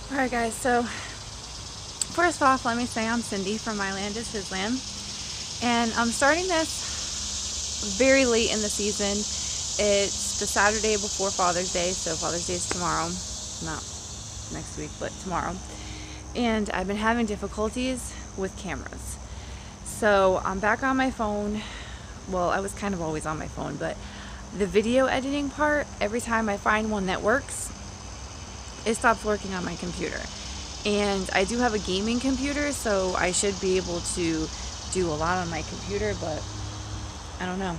Alright guys, so first off let me say I'm Cindy from My Land is His Land, and I'm starting this very late in the season. It's the Saturday before Father's Day, so Father's Day is tomorrow, not next week but tomorrow, and I've been having difficulties with cameras. So I'm back on my phone. Well, I was kind of always on my phone, but the video editing part, every time I find one that works, it stops working on my computer. And I do have a gaming computer, so I should be able to do a lot on my computer, but I don't know.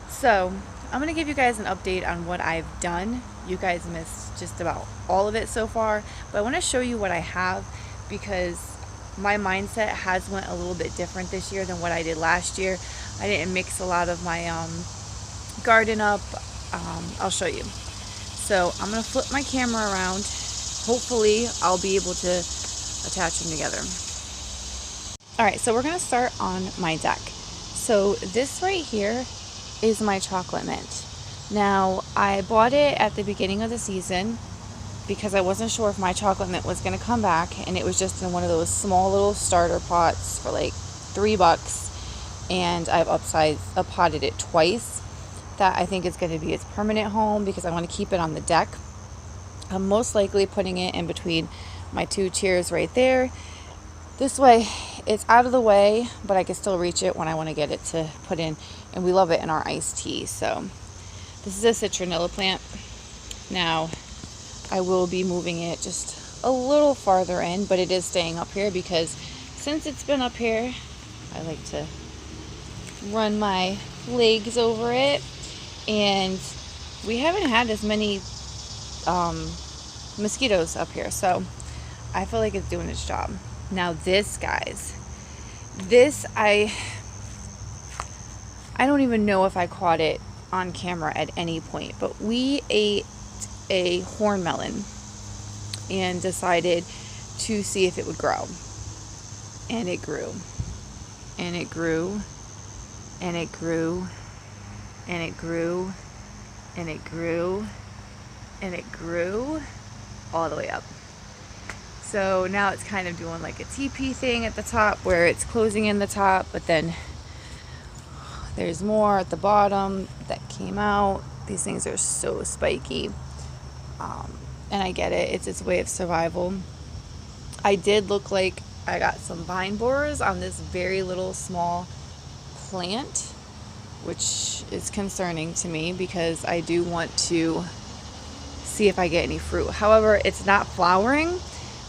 So I'm going to give you guys an update on what I've done. You guys missed just about all of it so far, but I want to show you what I have because my mindset has went a little bit different this year than what I did last year. I didn't mix a lot of my garden up. I'll show you. So I'm going to flip my camera around. Hopefully I'll be able to attach them together. Alright, so we're going to start on my deck. So this right here is my chocolate mint. Now I bought it at the beginning of the season because I wasn't sure if my chocolate mint was going to come back, and it was just in one of those small little starter pots for like $3, and I've potted it twice. That I think is going to be its permanent home because I want to keep it on the deck. I'm most likely putting it in between my two chairs right there. This way it's out of the way, but I can still reach it when I want to get it to put in, and we love it in our iced tea. So this is a citronella plant. Now I will be moving it just a little farther in, but it is staying up here because since it's been up here, I like to run my legs over it. And we haven't had as many mosquitoes up here, so I feel like it's doing its job. Now this, guys, this I don't even know if I caught it on camera at any point, but we ate a horn melon and decided to see if it would grow, and it grew, and it grew, and it grew, and it grew, and it grew, and it grew all the way up. So now it's kind of doing like a teepee thing at the top where it's closing in the top, but then there's more at the bottom that came out. These things are so spiky, and I get it, it's its way of survival. I did look like I got some vine borers on this very little small plant, which is concerning to me because I do want to see if I get any fruit. However, it's not flowering,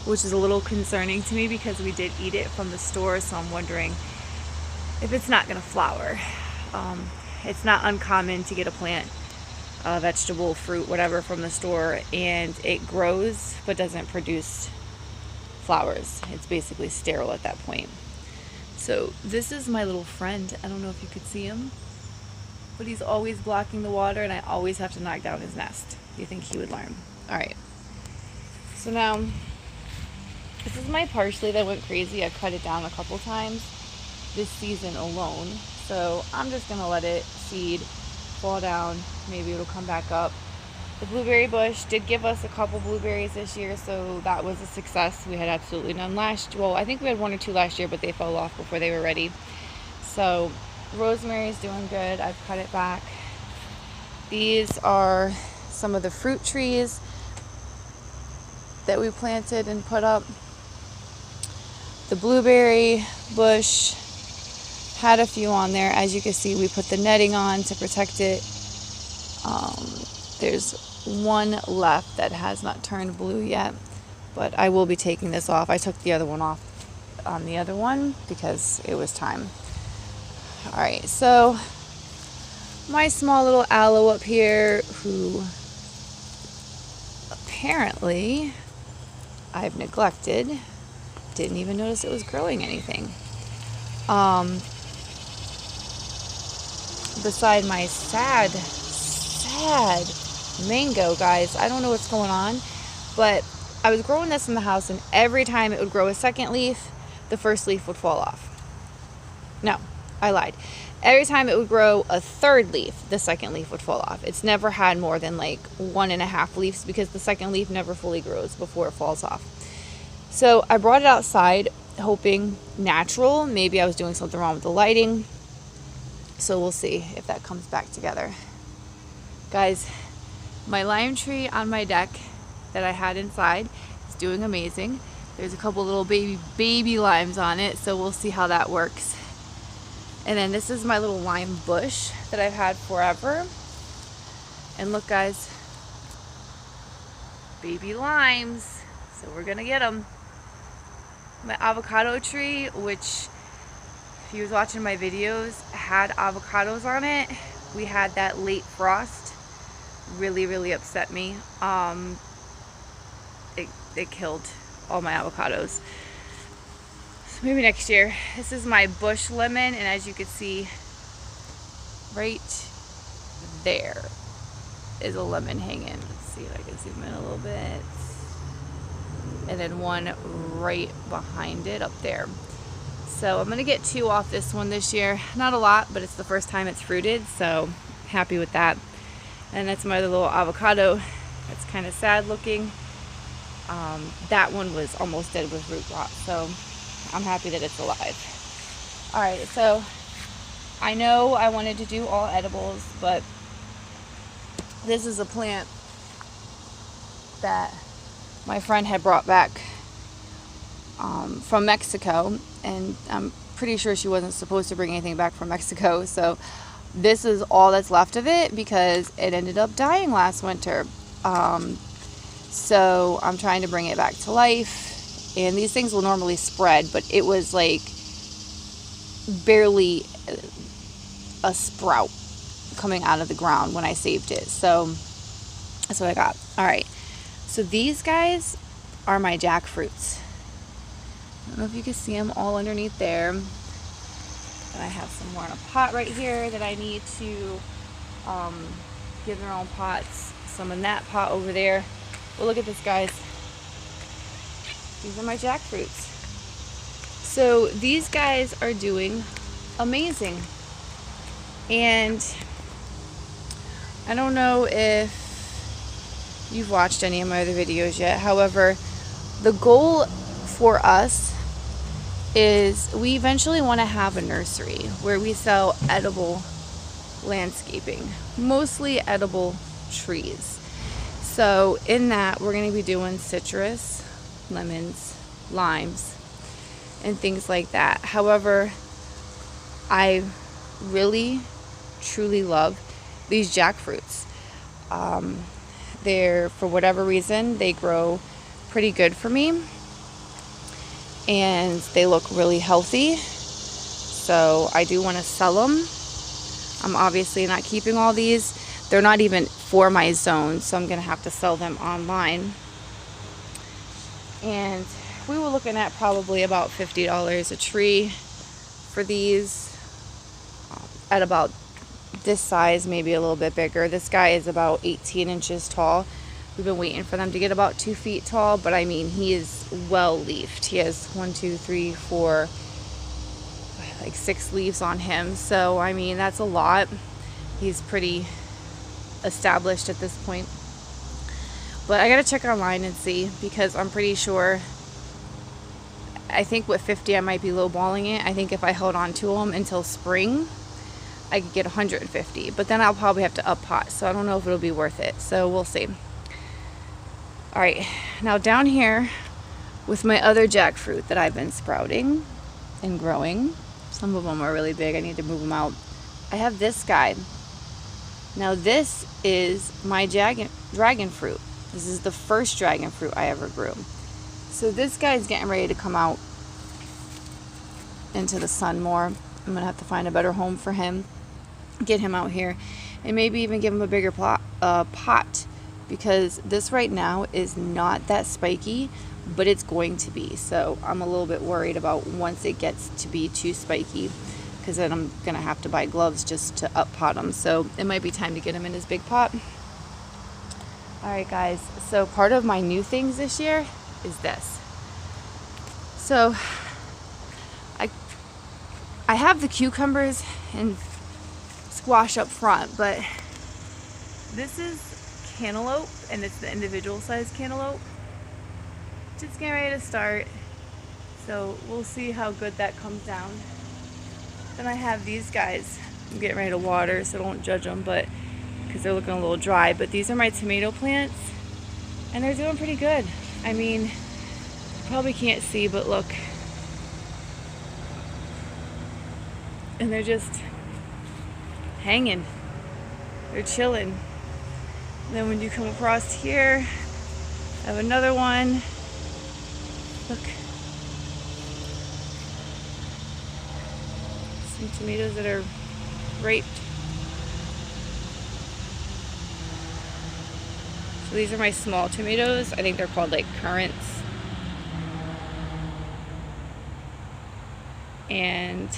which is a little concerning to me because we did eat it from the store, so I'm wondering if it's not going to flower. It's not uncommon to get a plant, vegetable, fruit, whatever from the store, and it grows but doesn't produce flowers. It's basically sterile at that point. So this is my little friend. I don't know if you could see him, but he's always blocking the water, and I always have to knock down his nest. Do you think he would learn? Alright, so now this is my parsley that went crazy. I cut it down a couple times this season alone, so I'm just gonna let it seed, fall down, maybe it'll come back up. The blueberry bush did give us a couple blueberries this year, so that was a success. We had absolutely none well, I think we had one or two last year, but they fell off before they were ready. So rosemary is doing good. I've cut it back. These are some of the fruit trees that we planted and put up. The blueberry bush had a few on there. As you can see, we put the netting on to protect it. There's one left that has not turned blue yet, but I will be taking this off. I took the other one off on the other one because it was time. Alright, so my small little aloe up here, who apparently I've neglected, didn't even notice it was growing anything. Beside my sad mango, guys, I don't know what's going on, but I was growing this in the house, and every time it would grow a second leaf, the first leaf would fall off. No, I lied. Every time it would grow a third leaf, the second leaf would fall off. It's never had more than like 1.5 leaves because the second leaf never fully grows before it falls off. So I brought it outside hoping natural. Maybe I was doing something wrong with the lighting. So we'll see if that comes back together. Guys, my lime tree on my deck that I had inside is doing amazing. There's a couple little baby limes on it, so we'll see how that works. And then this is my little lime bush that I've had forever. And look, guys, baby limes. So we're gonna get them. My avocado tree, which if you was watching my videos, had avocados on it. We had that late frost. Really upset me. It killed all my avocados. So maybe next year. This is my bush lemon, and as you can see, right there is a lemon hanging. Let's see if I can zoom in a little bit. And then one right behind it up there. So I'm gonna get 2 off this one this year. Not a lot, but it's the first time it's fruited, so happy with that. And that's my little avocado. That's kind of sad looking. That one was almost dead with root rot, so I'm happy that it's alive. All right, so I know I wanted to do all edibles, but this is a plant that my friend had brought back from Mexico, and I'm pretty sure she wasn't supposed to bring anything back from Mexico, so this is all that's left of it because it ended up dying last winter. So I'm trying to bring it back to life, and these things will normally spread, but it was like barely a sprout coming out of the ground when I saved it. So that's what I got. All right, so these guys are my jackfruits. I don't know if you can see them all underneath there. And I have some more in a pot right here that I need to give their own pots. Some in that pot over there. Well, look at this, guys. These are my jackfruits. So these guys are doing amazing. And I don't know if you've watched any of my other videos yet. However, the goal for us is we eventually want to have a nursery where we sell edible landscaping, mostly edible trees. So in that, we're going to be doing citrus, lemons, limes, and things like that. However, I really, truly love these jackfruits. They're, for whatever reason, they grow pretty good for me. And they look really healthy. So I do want to sell them. I'm obviously not keeping all these. They're not even for my zone, so I'm going to have to sell them online. And we were looking at probably about $50 a tree for these, at about this size, maybe a little bit bigger. This guy is about 18 inches tall. We've been waiting for them to get about 2 feet tall, but I mean, he is well leafed. He has 1, 2, 3, 4, like 6 leaves on him. So I mean, that's a lot. He's pretty established at this point. But I gotta check online and see, because I'm pretty sure, I think with 50 I might be lowballing it. I think if I held on to them until spring, I could get 150, but then I'll probably have to up pot, so I don't know if it'll be worth it. So we'll see. All right, now down here with my other jackfruit that I've been sprouting and growing. Some of them are really big. I need to move them out. I have this guy. Now this is my dragon fruit. This is the first dragon fruit I ever grew. So this guy's getting ready to come out into the sun more. I'm gonna have to find a better home for him, get him out here, and maybe even give him a bigger pot, because this right now is not that spiky, but it's going to be. So I'm a little bit worried about once it gets to be too spiky, because then I'm gonna have to buy gloves just to up pot him. So it might be time to get him in his big pot. All right, guys, so part of my new things this year I have the cucumbers and squash up front, but this is cantaloupe, and it's the individual size cantaloupe. Just getting ready to start, so we'll see how good that comes down. Then I have these guys. I'm getting ready to water, so don't judge them, but because they're looking a little dry. But these are my tomato plants, and they're doing pretty good. I mean, you probably can't see, but look. And they're just hanging. They're chilling. And then when you come across here, I have another one. Look. Some tomatoes that are raped. So these are my small tomatoes. I think they're called like currants. And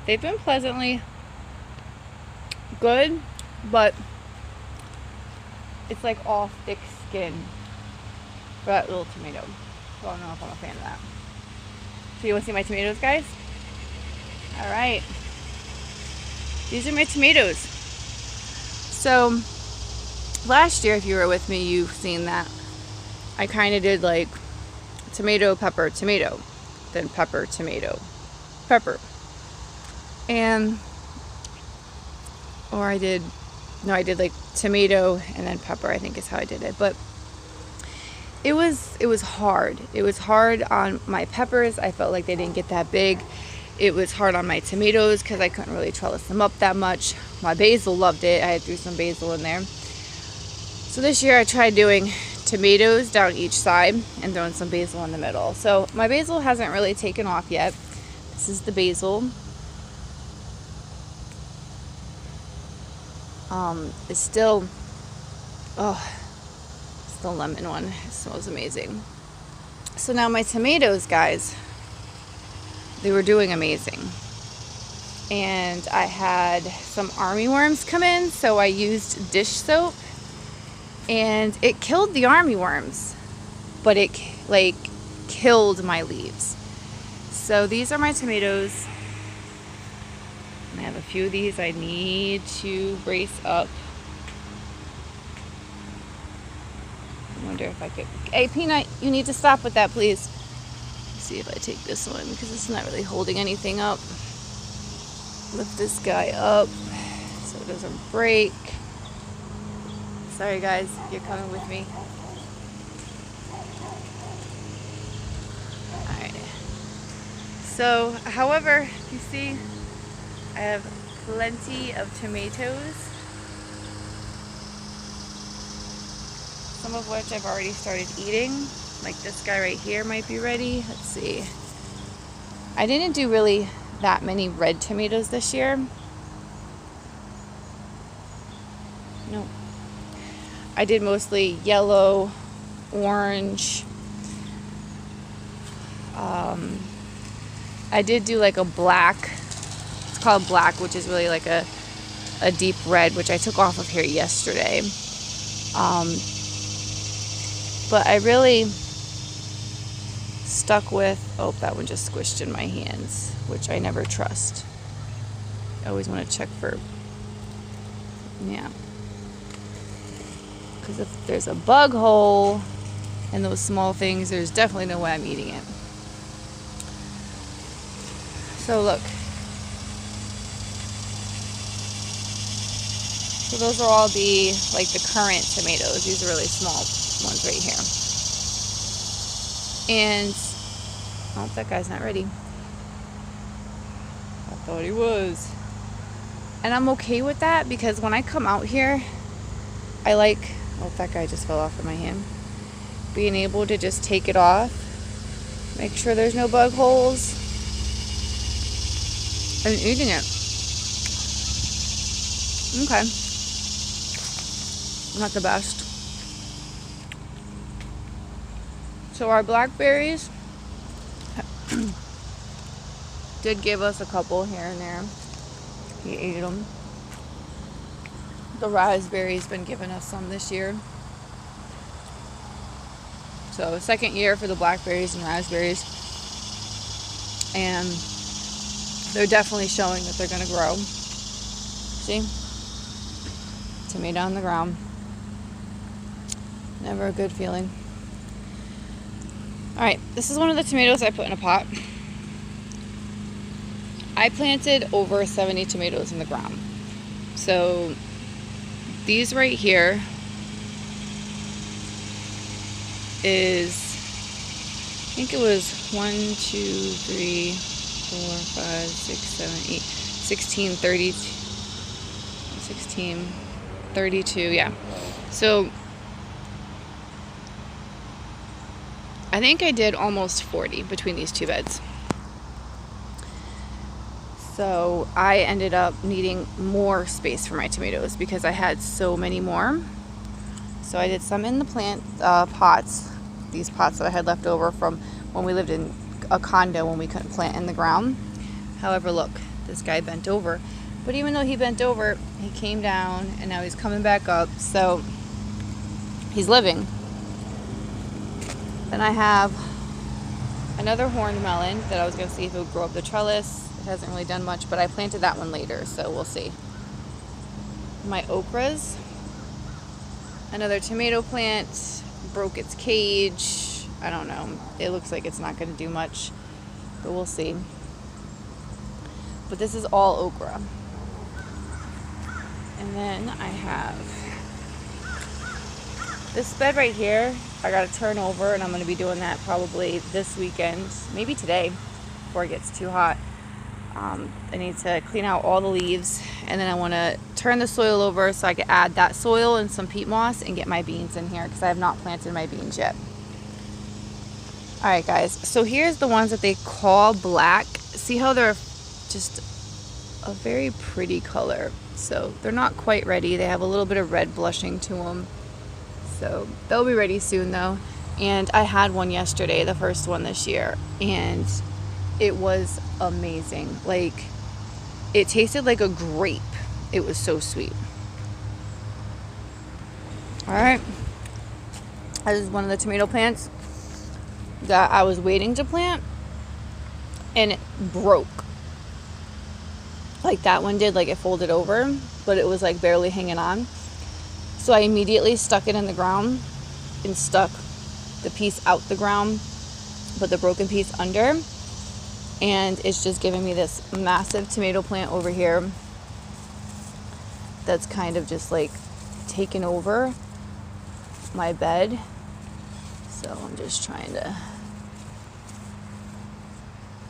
they've been pleasantly good, but it's like all thick skin for that little tomato. So I don't know if I'm a fan of that. So you want to see my tomatoes, guys? All right. These are my tomatoes. So last year, if you were with me, you've seen that I kind of did like tomato, pepper, tomato, then pepper, tomato, pepper. And, or I did like tomato and then pepper, I think is how I did it. But it was hard. It was hard on my peppers. I felt like they didn't get that big. It was hard on my tomatoes because I couldn't really trellis them up that much. My basil loved it. I threw some basil in there. So this year I tried doing tomatoes down each side and throwing some basil in the middle. So my basil hasn't really taken off yet. This is the basil. It's still lemon one. It smells amazing. So now my tomatoes, guys, they were doing amazing. And I had some armyworms come in, so I used dish soap and it killed the armyworms, but it like killed my leaves. So these are my tomatoes. I have a few of these I need to brace up. I wonder if I could. Hey, Peanut, you need to stop with that, please. Let's see if I take this one because it's not really holding anything up. Lift this guy up so it doesn't break. Sorry, guys, you're coming with me. Alright. So, however, you see, I have plenty of tomatoes, some of which I've already started eating. Like this guy right here might be ready. Let's see. I didn't do really that many red tomatoes this year. No. I did mostly yellow, orange. I did do like a black. It's called black, which is really like a deep red, which I took off of here yesterday. But I really stuck with, oh, that one just squished in my hands, which I never trust. I always want to check for, yeah. Because if there's a bug hole in those small things, there's definitely no way I'm eating it. So look. So those are all the, like the currant tomatoes. These are really small ones right here. And, oh, that guy's not ready. I thought he was. And I'm okay with that because when I come out here, I like, oh, that guy just fell off of my hand. Being able to just take it off, make sure there's no bug holes, and eating it. Okay. Not the best. So our blackberries did give us a couple here and there. He ate them. The raspberries been giving us some this year. So second year for the blackberries and raspberries. And they're definitely showing that they're going to grow. See? Tomato on the ground. Never a good feeling. Alright, this is one of the tomatoes I put in a pot. I planted over 70 tomatoes in the ground. So these right here is, I think it was 1, 2, 3, 4, 5, 6, 7, 8, 16, 30, 16, 32, yeah. So I think I did almost 40 between these two beds. So I ended up needing more space for my tomatoes because I had so many more. So I did some in the plant pots, these pots that I had left over from when we lived in a condo when we couldn't plant in the ground. However, look, this guy bent over. But even though he bent over, he came down and now he's coming back up. So he's living. Then I have another horned melon that I was going to see if it would grow up the trellis. It hasn't really done much, but I planted that one later, so we'll see. My okras. Another tomato plant broke its cage. I don't know. It looks like it's not going to do much, but we'll see. But this is all okra. And then I have this bed right here. I got to turn over, and I'm going to be doing that probably this weekend, maybe today, before it gets too hot. I need to clean out all the leaves, and then I want to turn the soil over so I can add that soil and some peat moss and get my beans in here because I have not planted my beans yet. Alright guys, so here's the ones that they call black. See how they're just a very pretty color. So they're not quite ready. They have a little bit of red blushing to them. So they'll be ready soon though. And I had one yesterday, the first one this year, and it was amazing. Like, it tasted like a grape. It was so sweet. Alright. This is one of the tomato plants that I was waiting to plant, and it broke. Like that one did, like it folded over, but it was like barely hanging on. So I immediately stuck it in the ground and stuck the piece out the ground, put the broken piece under, and it's just giving me this massive tomato plant over here that's kind of just like taken over my bed. So I'm just trying to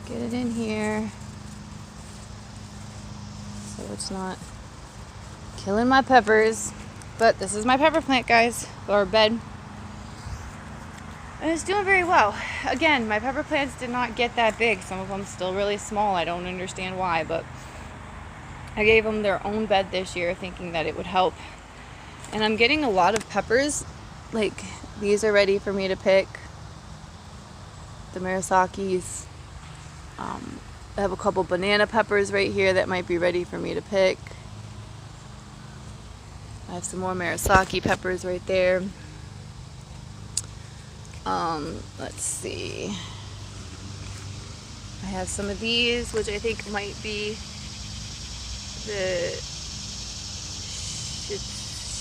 get it in here so it's not killing my peppers. But this is my pepper plant, guys, or bed. And it's doing very well. Again, my pepper plants did not get that big. Some of them still really small. I don't understand why, but I gave them their own bed this year thinking that it would help. And I'm getting a lot of peppers. Like, these are ready for me to pick. The Murasakis. I have a couple banana peppers right here that might be ready for me to pick. I have some more Murasaki peppers right there. Let's see. I have some of these, which I think might be the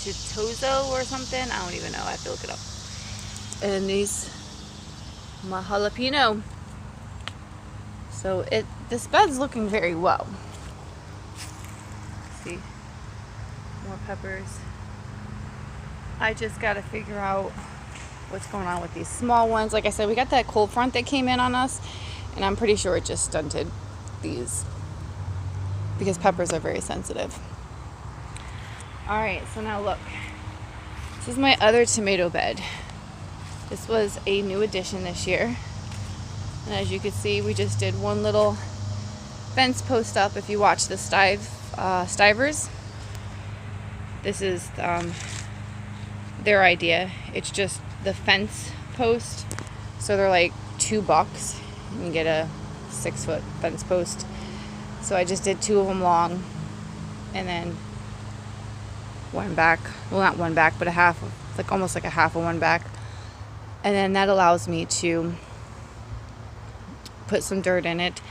Shitozo or something. I don't even know. I have to look it up. And these, my jalapeno. So this bed's looking very well. Let's see, more peppers. I just got to figure out what's going on with these small ones. Like I said, we got that cold front that came in on us, and I'm pretty sure it just stunted these because peppers are very sensitive. Alright, so now look. This is my other tomato bed. This was a new addition this year. And as you can see, we just did one little fence post up. If you watch the Stivers, this is their idea. It's just the fence post. So they're like $2. You can get a 6-foot fence post. So I just did 2 of them long, and then one back. Well, not one back, but a half. It's like almost like a half of one back. And then that allows me to put some dirt in it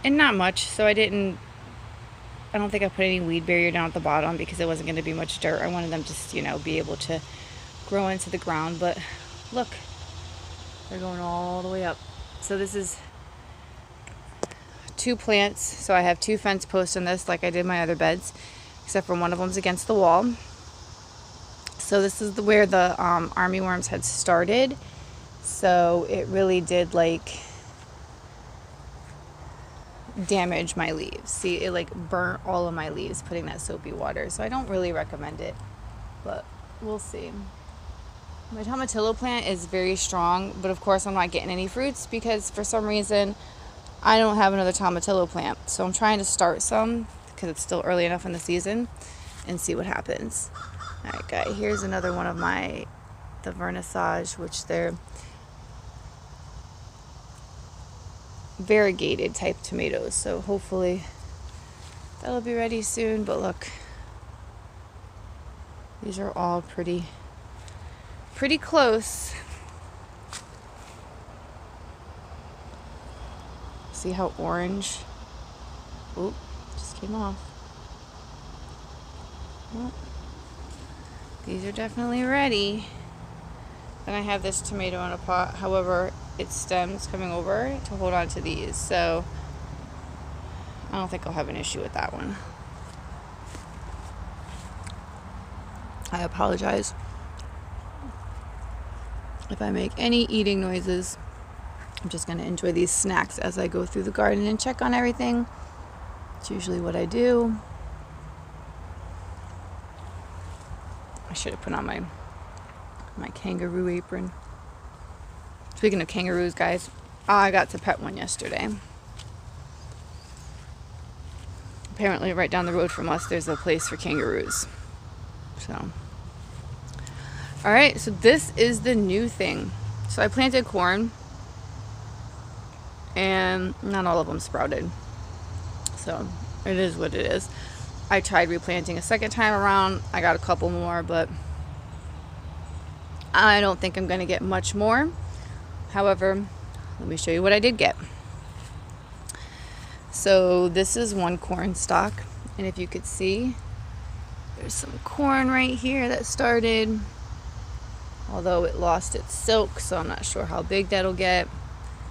and not much, so I don't think I put any weed barrier down at the bottom because it wasn't going to be much dirt. I wanted them just, be able to grow into the ground. But look, they're going all the way up. So this is 2 plants. So I have 2 fence posts in this, like I did my other beds, except for one of them's against the wall. So this is where the army worms had started. So it really did damage my leaves. See, it burnt all of my leaves putting that soapy water. So I don't really recommend it, but we'll see. My tomatillo plant is very strong, but of course I'm not getting any fruits because for some reason I don't have another tomatillo plant. So I'm trying to start some because it's still early enough in the season and see what happens. All right, guys, here's another one of the vernissage, which they're variegated type tomatoes. So hopefully that'll be ready soon. But look, these are all pretty close. See how orange? Oop, just came off. Well, these are definitely ready. Then I have this tomato in a pot. However, its stems coming over to hold on to these. So I don't think I'll have an issue with that one. I apologize if I make any eating noises. I'm just going to enjoy these snacks as I go through the garden and check on everything. It's usually what I do. I should have put on my kangaroo apron. Speaking of kangaroos, guys, I got to pet one yesterday. Apparently right down the road from us there's a place for kangaroos. So alright, so this is the new thing. So I planted corn and not all of them sprouted. So it is what it is. I tried replanting a second time around. I got a couple more, but I don't think I'm going to get much more. However, let me show you what I did get. So this is one corn stalk, and if you could see, there's some corn right here that started, although it lost its silk, so I'm not sure how big that'll get.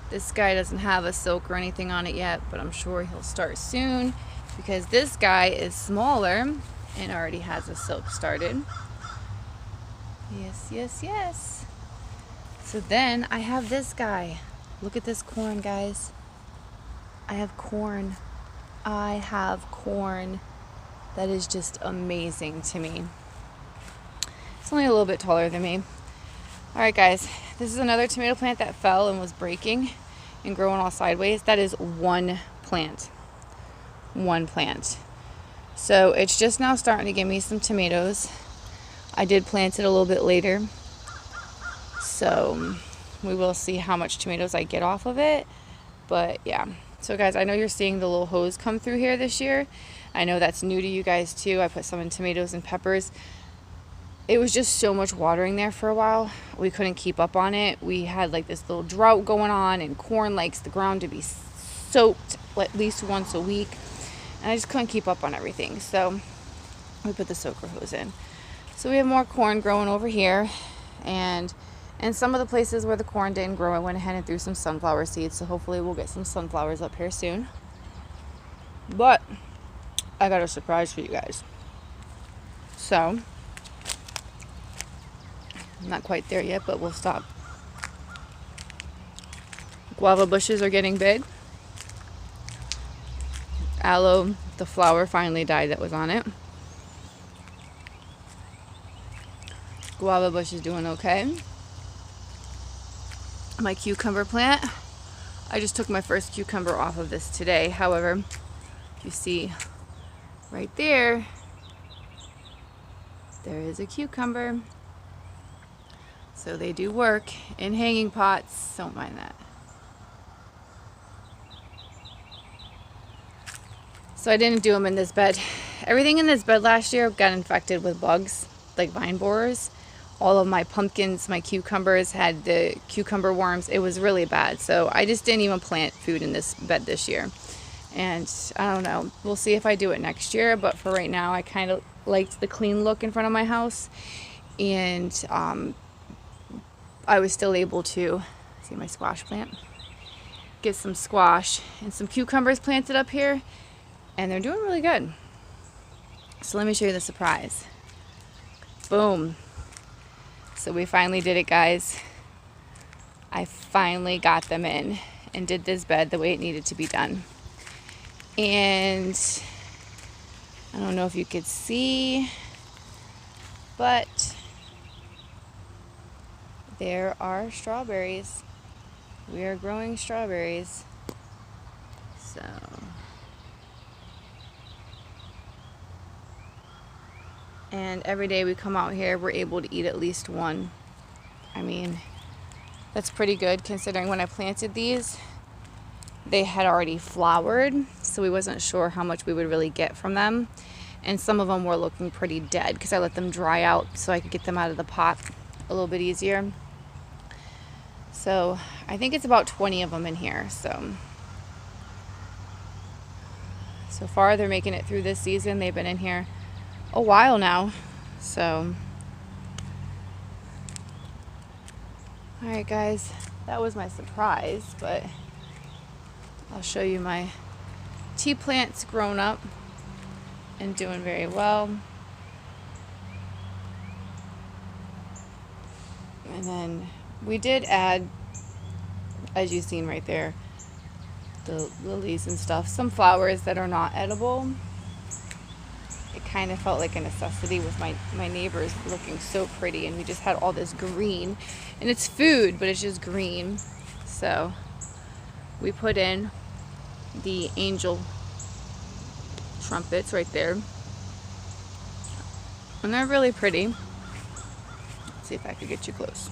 This guy doesn't have a silk or anything on it yet, but I'm sure he'll start soon because this guy is smaller and already has a silk started. Yes, yes, yes. So then I have this guy. Look at this corn, guys. I have corn. I have corn. That is just amazing to me. It's only a little bit taller than me. Alright, guys. This is another tomato plant that fell and was breaking and growing all sideways. That is one plant. One plant. So it's just now starting to give me some tomatoes. I did plant it a little bit later. So we will see how much tomatoes I get off of it. But yeah. So guys, I know you're seeing the little hose come through here this year. I know that's new to you guys too. I put some in tomatoes and peppers. It was just so much watering there for a while. We couldn't keep up on it. We had this little drought going on, and corn likes the ground to be soaked at least once a week. And I just couldn't keep up on everything. So we put the soaker hose in. So we have more corn growing over here. And some of the places where the corn didn't grow, I went ahead and threw some sunflower seeds. So hopefully we'll get some sunflowers up here soon. But I got a surprise for you guys. So I'm not quite there yet, but we'll stop. Guava bushes are getting big. Aloe, the flower finally died that was on it. Guava bush is doing okay. My cucumber plant, I just took my first cucumber off of this today. However, if you see right there, there is a cucumber. So they do work in hanging pots. Don't mind that. So I didn't do them in this bed. Everything in this bed last year got infected with bugs, like vine borers. All of my pumpkins, my cucumbers had the cucumber worms. It was really bad. So I just didn't even plant food in this bed this year. And I don't know, we'll see if I do it next year, but for right now I kind of liked the clean look in front of my house. And I was still able to see my squash plant, get some squash and some cucumbers planted up here, and they're doing really good. So let me show you the surprise. Boom. So we finally did it, guys. I finally got them in and did this bed the way it needed to be done. And I don't know if you could see, but there are strawberries. We are growing strawberries. So and every day we come out here, we're able to eat at least one. I mean, that's pretty good considering when I planted these, they had already flowered, so we wasn't sure how much we would really get from them. And some of them were looking pretty dead because I let them dry out so I could get them out of the pot a little bit easier. So I think it's about 20 of them in here. So far they're making it through this season. They've been in here a while now. So all right, guys, that was my surprise, but I'll show you my tea plants grown up and doing very well. And then we did add, as you've seen right there, the lilies and stuff, some flowers that are not edible. It kind of felt like a necessity with my neighbors looking so pretty, and we just had all this green, and it's food, but it's just green. So we put in the angel trumpets right there, and they're really pretty. Let's see if I could get you close.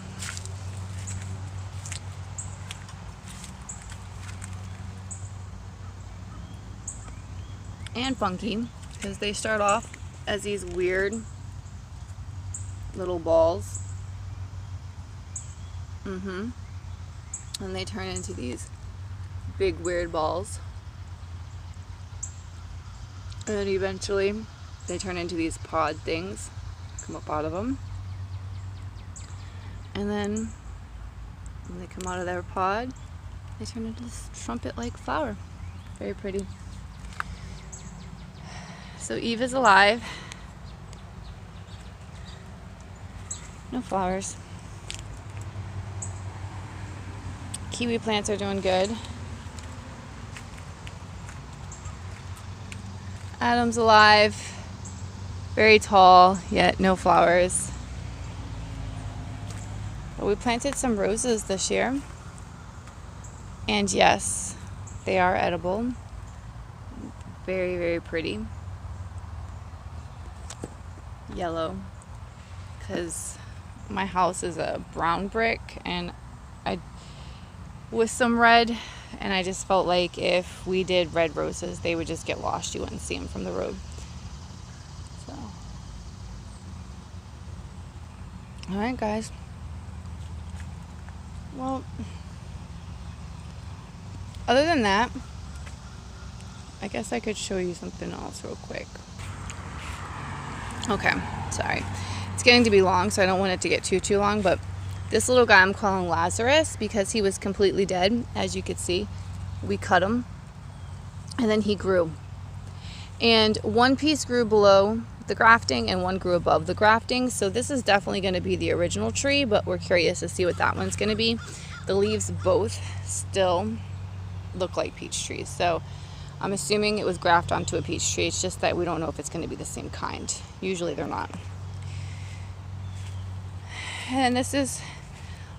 And funky, because they start off as these weird little balls. And they turn into these big weird balls. And then eventually they turn into these pod things, come up out of them. And then when they come out of their pod, they turn into this trumpet-like flower. Very pretty. So Eve is alive. No flowers. Kiwi plants are doing good. Adam's alive. Very tall, yet no flowers. But we planted some roses this year. And yes, they are edible. Very, very pretty. Yellow, because my house is a brown brick, and with some red, and I just felt like if we did red roses, they would just get lost. You wouldn't see them from the road. So, all right, guys. Well, other than that, I guess I could show you something else real quick. Okay, sorry. It's getting to be long, so I don't want it to get too long, but this little guy I'm calling Lazarus because he was completely dead, as you could see. We cut him, and then he grew. And one piece grew below the grafting and one grew above the grafting, so this is definitely going to be the original tree, but we're curious to see what that one's going to be. The leaves both still look like peach trees, so I'm assuming it was grafted onto a peach tree. It's just that we don't know if it's going to be the same kind. Usually they're not. And this is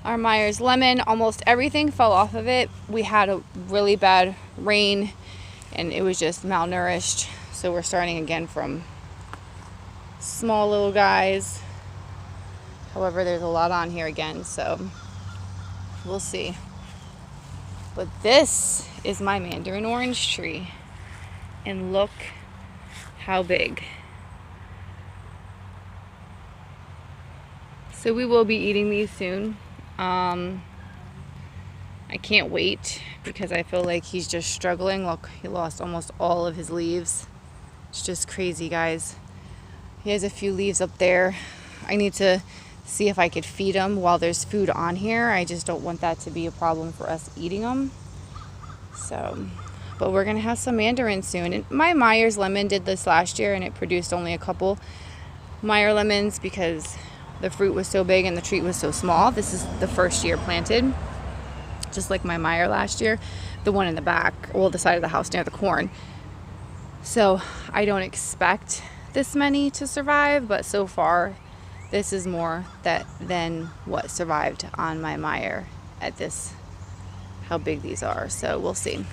our Myers lemon. Almost everything fell off of it. We had a really bad rain and it was just malnourished. So we're starting again from small little guys. However, there's a lot on here again, so we'll see. But this is my mandarin orange tree. And look how big. So we will be eating these soon. I can't wait because I feel like he's just struggling. Look, he lost almost all of his leaves. It's just crazy, guys. He has a few leaves up there. I need to see if I could feed him while there's food on here. I just don't want that to be a problem for us eating them. So, but we're gonna have some mandarins soon. And my Myers lemon did this last year, and it produced only a couple Meyer lemons because the fruit was so big and the tree was so small. This is the first year planted, just like my Meyer last year, the one in the back, well, the side of the house near the corn. So I don't expect this many to survive, but so far this is more than what survived on my Meyer at this, how big these are. So we'll see.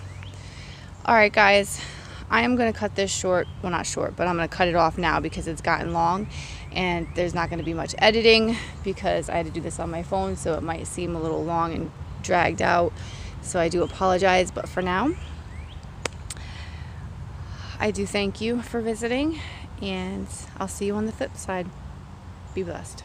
All right, guys, I am going to cut this short. Well, not short, but I'm going to cut it off now because it's gotten long and there's not going to be much editing because I had to do this on my phone, so it might seem a little long and dragged out. So I do apologize, but for now, I do thank you for visiting, and I'll see you on the flip side. Be blessed.